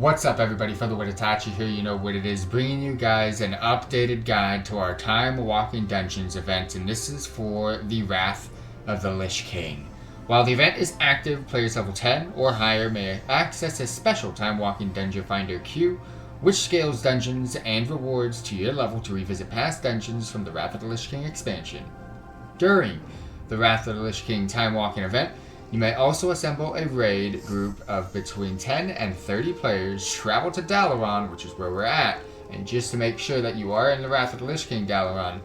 What's up everybody, FTWitachi here, you know what it is, bringing you guys an updated guide to our Timewalking Dungeons event, and this is for the Wrath of the Lich King. While the event is active, players level 10 or higher may access a special Timewalking Dungeon Finder queue, which scales dungeons and rewards to your level to revisit past dungeons from the Wrath of the Lich King expansion. During the Wrath of the Lich King Timewalking event, you may also assemble a raid group of between 10 and 30 players, travel to Dalaran, which is where we're at, and just to make sure that you are in the Wrath of the Lich King Dalaran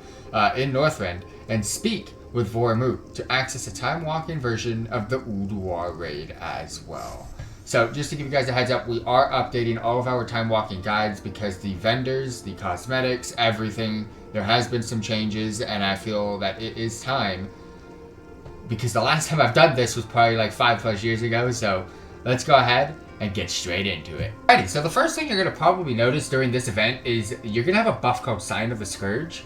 in Northrend, and speak with Vormut to access a time-walking version of the Ulduar raid as well. So just to give you guys a heads up, we are updating all of our time-walking guides because the vendors, the cosmetics, everything, there has been some changes, and I feel that it is time, because the last time I've done this was probably like 5+ years ago, so let's go ahead and get straight into it. Alrighty, so the first thing you're going to probably notice during this event is you're going to have a buff called Sign of the Scourge.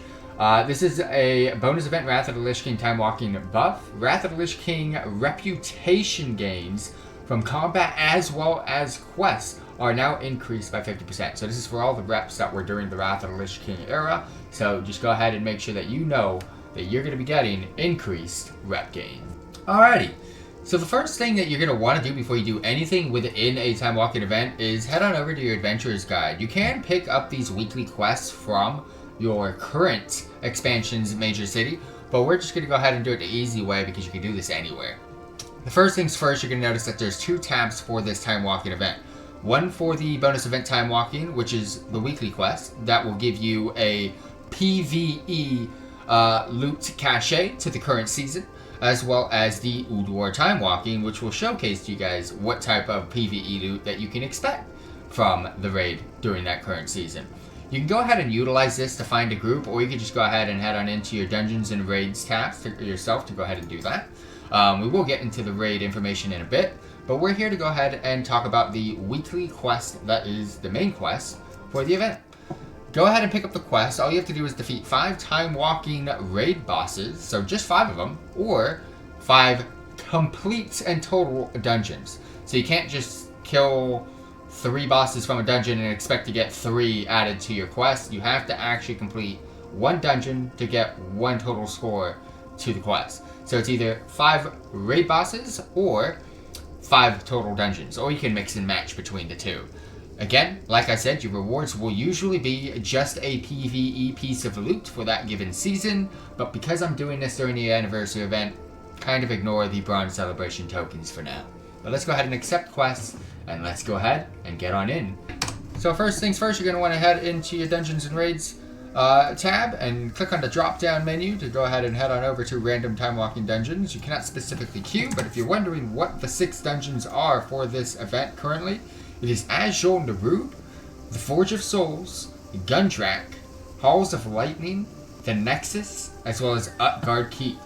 This is a bonus event Wrath of the Lich King Timewalking buff. Wrath of the Lich King reputation gains from combat as well as quests are now increased by 50%. So this is for all the reps that were during the Wrath of the Lich King era, so just go ahead and make sure that you know that you're going to be getting increased rep gain. Alrighty, so the first thing that you're going to want to do before you do anything within a time walking event is head on over to your adventurer's guide. You can pick up these weekly quests from your current expansion's major city, but we're just going to go ahead and do it the easy way because you can do this anywhere. The first things first, you're going to notice that there's 2 tabs for this time walking event. One for the bonus event time walking, which is the weekly quest that will give you a PvE loot cache to the current season, as well as the Ulduar Timewalking, which will showcase to you guys what type of PvE loot that you can expect from the raid during that current season. You can go ahead and utilize this to find a group, or you can just go ahead and head on into your Dungeons and Raids tabs yourself to go ahead and do that. We will get into the raid information in a bit, but we're here to go ahead and talk about the weekly quest that is the main quest for the event. Go ahead and pick up the quest. All you have to do is defeat 5 time-walking raid bosses, so just 5 of them, or 5 complete and total dungeons. So you can't just kill 3 bosses from a dungeon and expect to get 3 added to your quest. You have to actually complete 1 dungeon to get 1 total score to the quest. So it's either 5 raid bosses or 5 total dungeons, or you can mix and match between the 2. Again, like I said, your rewards will usually be just a PvE piece of loot for that given season, but because I'm doing this during the anniversary event, kind of ignore the Bronze Celebration tokens for now. But let's go ahead and accept quests, and let's go ahead and get on in. So first things first, you're going to want to head into your Dungeons and Raids tab and click on the drop-down menu to go ahead and head on over to Random Time-Walking Dungeons. You cannot specifically queue, but if you're wondering what the 6 dungeons are for this event currently, it is Azure Narub, the Forge of Souls, Guntrack, Halls of Lightning, the Nexus, as well as Utgard Keep.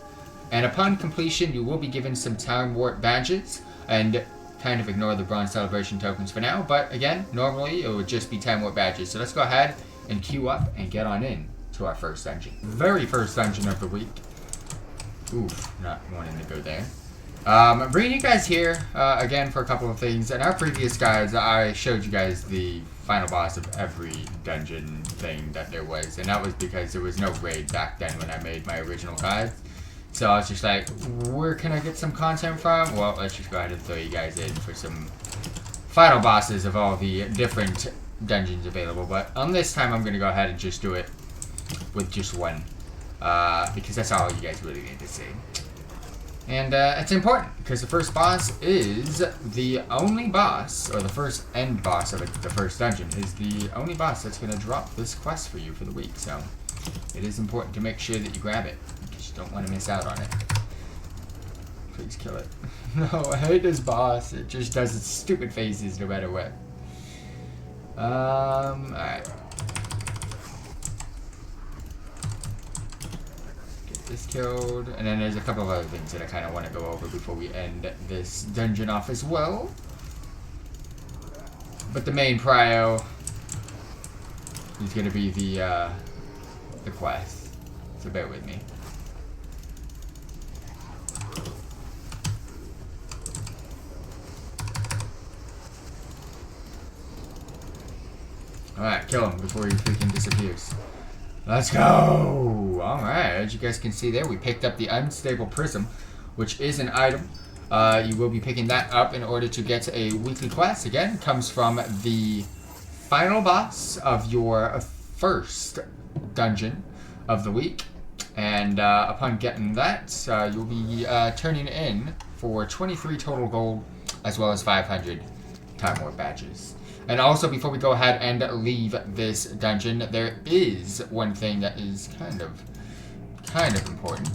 And upon completion, you will be given some Time Warp badges, and kind of ignore the Bronze Celebration tokens for now, but again, normally it would just be Time Warp badges. So let's go ahead and queue up and get on in to our first dungeon. Very first dungeon of the week. Oof, not wanting to go there. I'm bringing you guys here again for a couple of things. In our previous guides, I showed you guys the final boss of every dungeon thing that there was, and that was because there was no raid back then when I made my original guides. So I was just like, where can I get some content from? Well, let's just go ahead and throw you guys in for some final bosses of all the different dungeons available. But on this time, I'm going to go ahead and just do it with just one, because that's all you guys really need to see. And it's important because the first boss is the only boss, or the first end boss of the first dungeon is the only boss that's going to drop this quest for you for the week. So it is important to make sure that you grab it because you don't want to miss out on it. Please kill it. No, I hate this boss. It just does its stupid faces no matter what. Alright. This killed, and then there's a couple of other things that I kind of want to go over before we end this dungeon off as well. But the main prio is going to be the quest, so bear with me. Alright, kill him before he freaking disappears. Let's go! Alright, as you guys can see there, we picked up the Unstable Prism, which is an item. You will be picking that up in order to get a weekly quest. Again, comes from the final boss of your first dungeon of the week. And upon getting that, you'll be turning in for 23 total gold, as well as 500 Time Warp badges. And also, before we go ahead and leave this dungeon, there is one thing that is kind of important.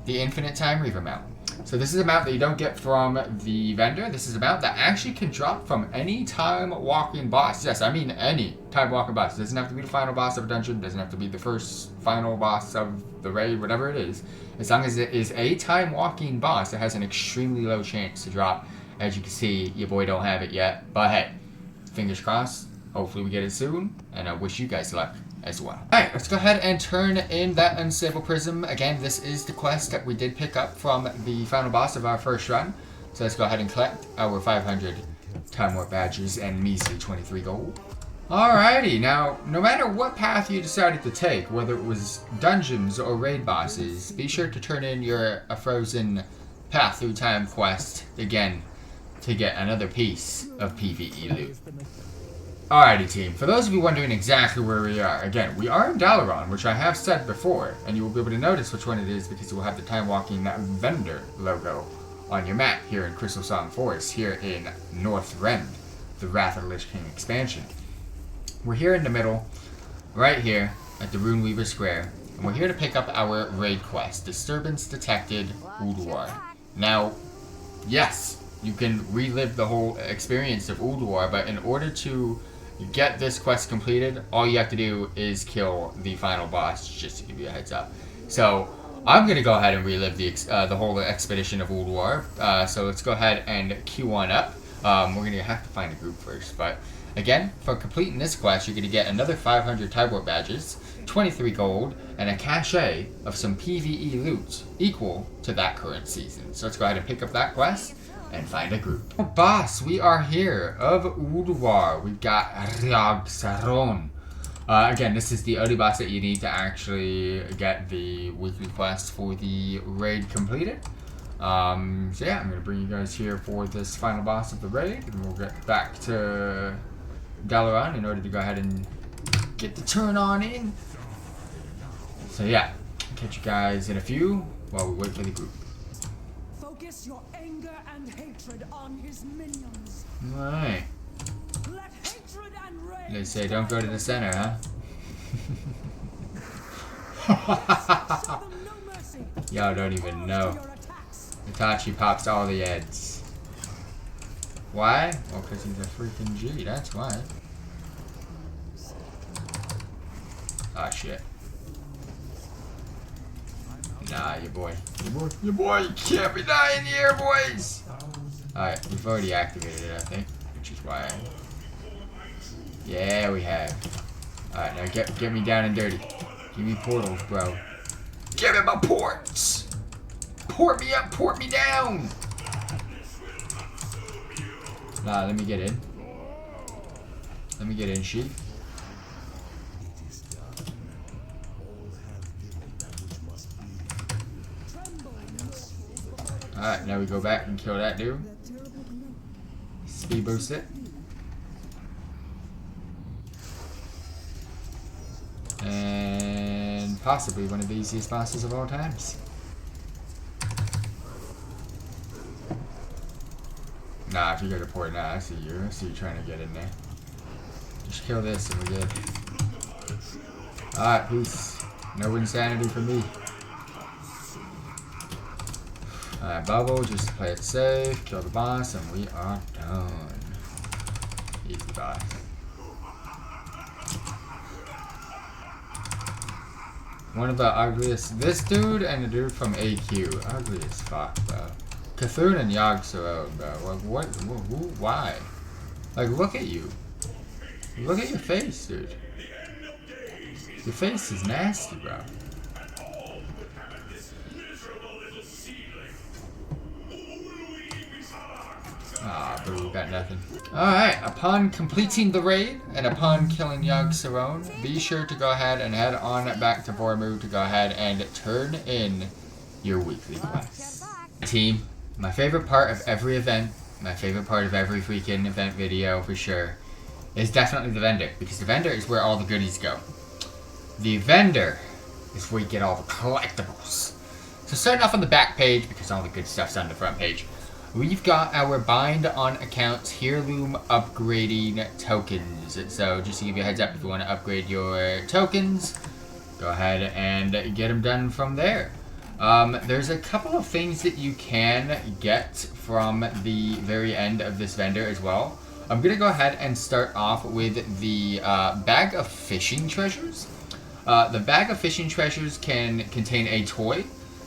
The Infinite Time Reaver mount. So this is a mount that you don't get from the vendor. This is a mount that actually can drop from any time-walking boss. Yes, I mean any time-walking boss. It doesn't have to be the final boss of a dungeon. It doesn't have to be the first final boss of the raid, whatever it is. As long as it is a time-walking boss, it has an extremely low chance to drop. As you can see, your boy don't have it yet. But hey, fingers crossed. Hopefully we get it soon. And I wish you guys luck as well. Alright, let's go ahead and turn in that Unstable Prism. Again, this is the quest that we did pick up from the final boss of our first run. So let's go ahead and collect our 500 Time Warp badges and measly 23 gold. Alrighty, now, no matter what path you decided to take, whether it was dungeons or raid bosses, be sure to turn in your A Frozen Path Through Time quest again to get another piece of PvE loot. Alrighty team, for those of you wondering exactly where we are, again, we are in Dalaran, which I have said before, and you will be able to notice which one it is because you will have the Time Walking vendor logo on your map here in Crystal Song Forest, here in North Rend, the Wrath of the Lich King expansion. We're here in the middle, right here, at the Runeweaver Square, and we're here to pick up our raid quest, Disturbance Detected Ulduar. Now, yes, you can relive the whole experience of Ulduar, but in order to get this quest completed, all you have to do is kill the final boss, just to give you a heads up. So, I'm going to go ahead and relive the whole expedition of Ulduar. So let's go ahead and queue on up. We're going to have to find a group first, but again, for completing this quest, you're going to get another 500 Time Warp badges, 23 gold, and a cachet of some PvE loot equal to that current season. So let's go ahead and pick up that quest and find a group. Boss, we are here of Ulduar. We've got Rag Saron. Again, this is the only boss that you need to actually get the weekly quest for the raid completed. So yeah, I'm going to bring you guys here for this final boss of the raid, and we'll get back to Dalaran in order to go ahead and get the turn on in. So yeah, catch you guys in a few while we wait for the group. Focus your anger and hatred on his minions. Alright. Let hatred and rage. They say don't go to the center, huh? Show them no mercy. Y'all don't even know. Itachi pops all the heads. Why? Well, because he's a freaking G, that's why. Ah, shit. Nah, your boy, you can't be dying here, boys! Alright, we've already activated it, I think, which is why. Yeah, we have. Alright, now get me down and dirty. Give me portals, bro. Give me my ports! Port me up, port me down! Nah, let me get in. Let me get in, sheep. Alright, now we go back and kill that dude. Speed boost it. And possibly one of the easiest bosses of all times. Nah, if you go to port, nah, I see you. I see you trying to get in there. Just kill this and we're good. Alright, peace. No insanity for me. Alright, bubble, just to play it safe, kill the boss, and we are done. Easy boss. One of the ugliest, this dude and the dude from AQ, ugly as fuck, bro. Cthulhu and Yogg-Sothoth, bro. Like, who, why? Like, look at you. Look at your face, dude. Your face is nasty, bro. Ah, Ooh, got nothing. Alright, upon completing the raid and upon killing Yogg Saron, be sure to go ahead and head on back to Vormu to go ahead and turn in your weekly quests. Team, my favorite part of every event, my favorite part of every freaking event video for sure, is definitely the vendor, because the vendor is where all the goodies go. The vendor is where you get all the collectibles. So starting off on the back page, because all the good stuff's on the front page, we've got our bind on accounts heirloom upgrading tokens. So just to give you a heads up, if you want to upgrade your tokens, go ahead and get them done from there. There's a couple of things that you can get from the very end of this vendor as well. I'm going to go ahead and start off with the bag of fishing treasures. The bag of fishing treasures can contain a toy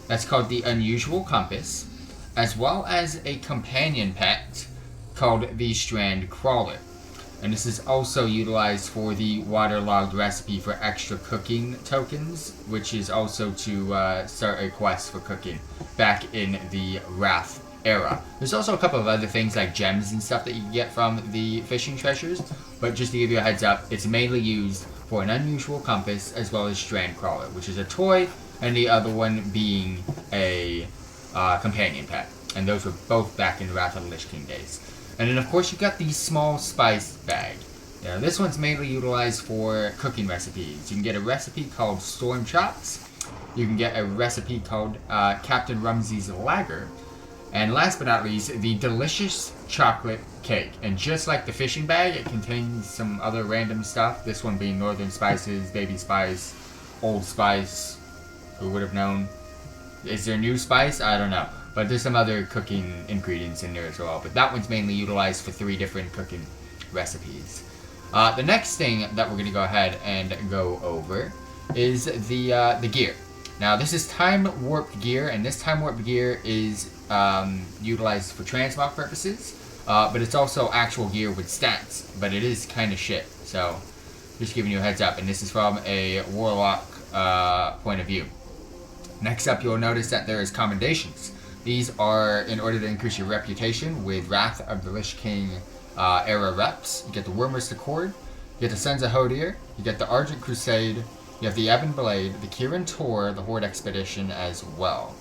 that's called the Unusual Compass, as well as a companion pet called the Strand Crawler. And this is also utilized for the waterlogged recipe for extra cooking tokens, which is also to start a quest for cooking back in the Wrath era. There's also a couple of other things like gems and stuff that you can get from the fishing treasures, but just to give you a heads up, it's mainly used for an Unusual Compass as well as Strand Crawler, which is a toy, and the other one being a companion pet. And those were both back in the Wrath of the Lich King days. And then of course you got the small spice bag. Now this one's mainly utilized for cooking recipes. You can get a recipe called Storm Chops. You can get a recipe called Captain Rumsey's Lager. And last but not least, the delicious chocolate cake. And just like the fishing bag, it contains some other random stuff. This one being Northern Spices, Baby Spice, Old Spice. Who would have known? Is there new spice? I don't know. But there's some other cooking ingredients in there as well. But that one's mainly utilized for 3 different cooking recipes. The next thing that we're going to go ahead and go over is the gear. Now this is time warped gear, and this time warped gear is utilized for transmog purposes. But it's also actual gear with stats. But it is kind of shit. So just giving you a heads up. And this is from a warlock point of view. Next up, you'll notice that there is commendations. These are in order to increase your reputation with Wrath of the Lich King era reps. You get the Wormrest Accord, you get the Sons of Hodir, you get the Argent Crusade, you have the Ebon Blade, the Kirin Tor, the Horde Expedition as well.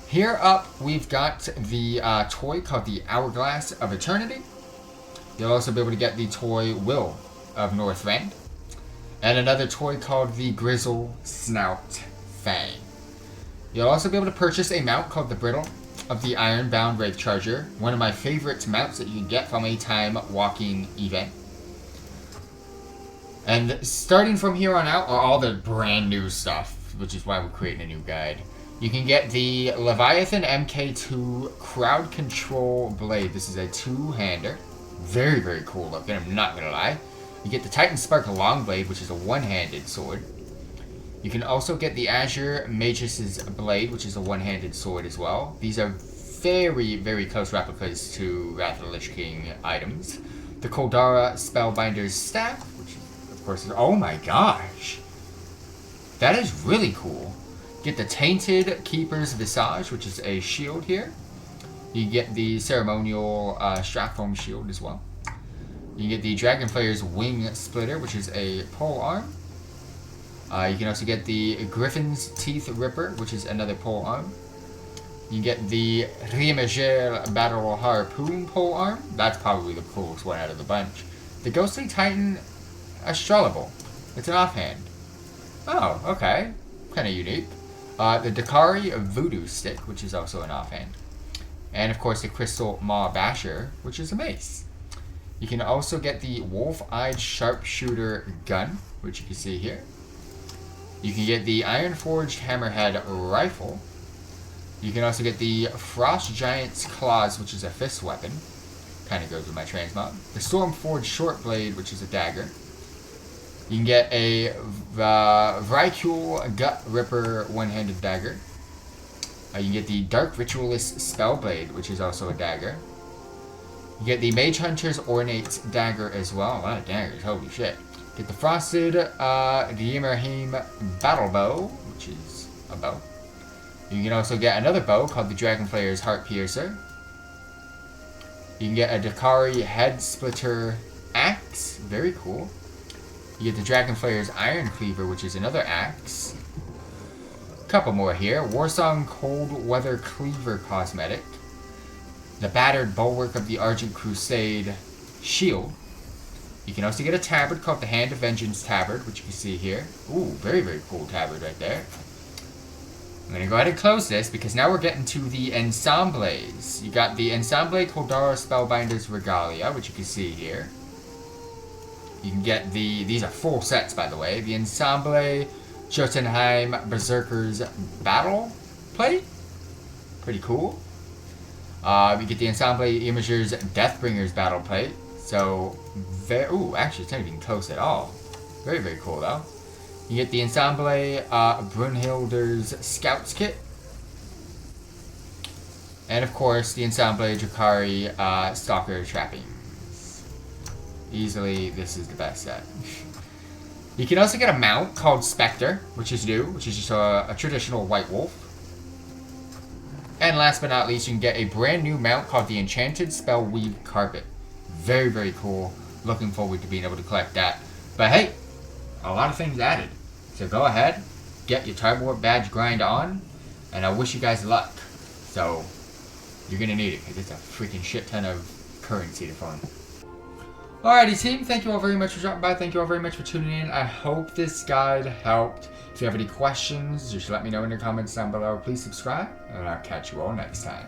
Here up, we've got the toy called the Hourglass of Eternity. You'll also be able to get the toy Will of Northrend, and another toy called the Grizzle Snout Fang. You'll also be able to purchase a mount called the Brittle of the Ironbound Wraith Charger, one of my favorite mounts that you can get from a time walking event. And starting from here on out are all the brand new stuff, which is why we're creating a new guide. You can get the Leviathan MK2 Crowd Control Blade. This is a 2-hander. Very, very cool looking, I'm not going to lie. You get the Titan Spark Longblade, which is a 1-handed sword. You can also get the Azure Magus' Blade, which is a 1-handed sword as well. These are very, very close replicas to Wrath of the Lich King items. The Koldara Spellbinder's Staff, which of course is... Oh my gosh! That is really cool. Get the Tainted Keeper's Visage, which is a shield here. You get the Ceremonial Stratholme Shield as well. You get the Dragonflayer's Wing Splitter, which is a pole arm. You can also get the Griffin's Teeth Ripper, which is another pole arm. You get the Riemagel Battle Harpoon pole arm. That's probably the coolest one out of the bunch. The Ghostly Titan Astrolable. It's an offhand. Oh, okay. Kind of unique. The Dakari Voodoo Stick, which is also an offhand. And of course the Crystal Maw Basher, which is a mace. You can also get the Wolf-Eyed Sharpshooter Gun, which you can see here. You can get the Iron-Forged Hammerhead Rifle. You can also get the Frost Giant's Claws, which is a fist weapon. Kind of goes with my transmog. The Stormforged Short Blade, which is a dagger. You can get a Vrykul Gut Ripper 1-handed dagger. You can get the Dark Ritualist Spellblade, which is also a dagger. You get the Mage Hunter's Ornate Dagger as well. A lot of daggers, holy shit. Get the Frosted Diemerheim Battle Bow, which is a bow. You can also get another bow called the Dragonflayer's Heart Piercer. You can get a Dakari Head Splitter Axe. Very cool. You get the Dragon Flayer's Iron Cleaver, which is another axe. Couple more here. Warsong Cold Weather Cleaver Cosmetic. The Battered Bulwark of the Argent Crusade Shield. You can also get a tabard called the Hand of Vengeance Tabard, which you can see here. Ooh, very, very cool tabard right there. I'm going to go ahead and close this because now we're getting to the ensembles. You got the Ensemble Koldara Spellbinder's Regalia, which you can see here. You can get these are full sets, by the way. The Ensemble Jotunheim Berserker's Battle Plate. Pretty cool. We get the Ensemble Imager's Deathbringer's Battle Plate. So, ooh, actually, it's not even close at all. Very, very cool, though. You get the Ensemble Brunhilder's Scouts Kit. And, of course, the Ensemble Drakari Stalker Trappings. Easily, this is the best set. You can also get a mount called Spectre, which is new, which is just a traditional White Wolf. And last but not least, you can get a brand new mount called the Enchanted Spellweave Carpet. Very, very cool. Looking forward to being able to collect that. But hey, a lot of things added. So go ahead, get your Time Warp Badge grind on, and I wish you guys luck. So, you're going to need it, because it's a freaking shit ton of currency to farm. Alrighty team, thank you all very much for dropping by. Thank you all very much for tuning in. I hope this guide helped. If you have any questions, just let me know in the comments down below. Please subscribe, and I'll catch you all next time.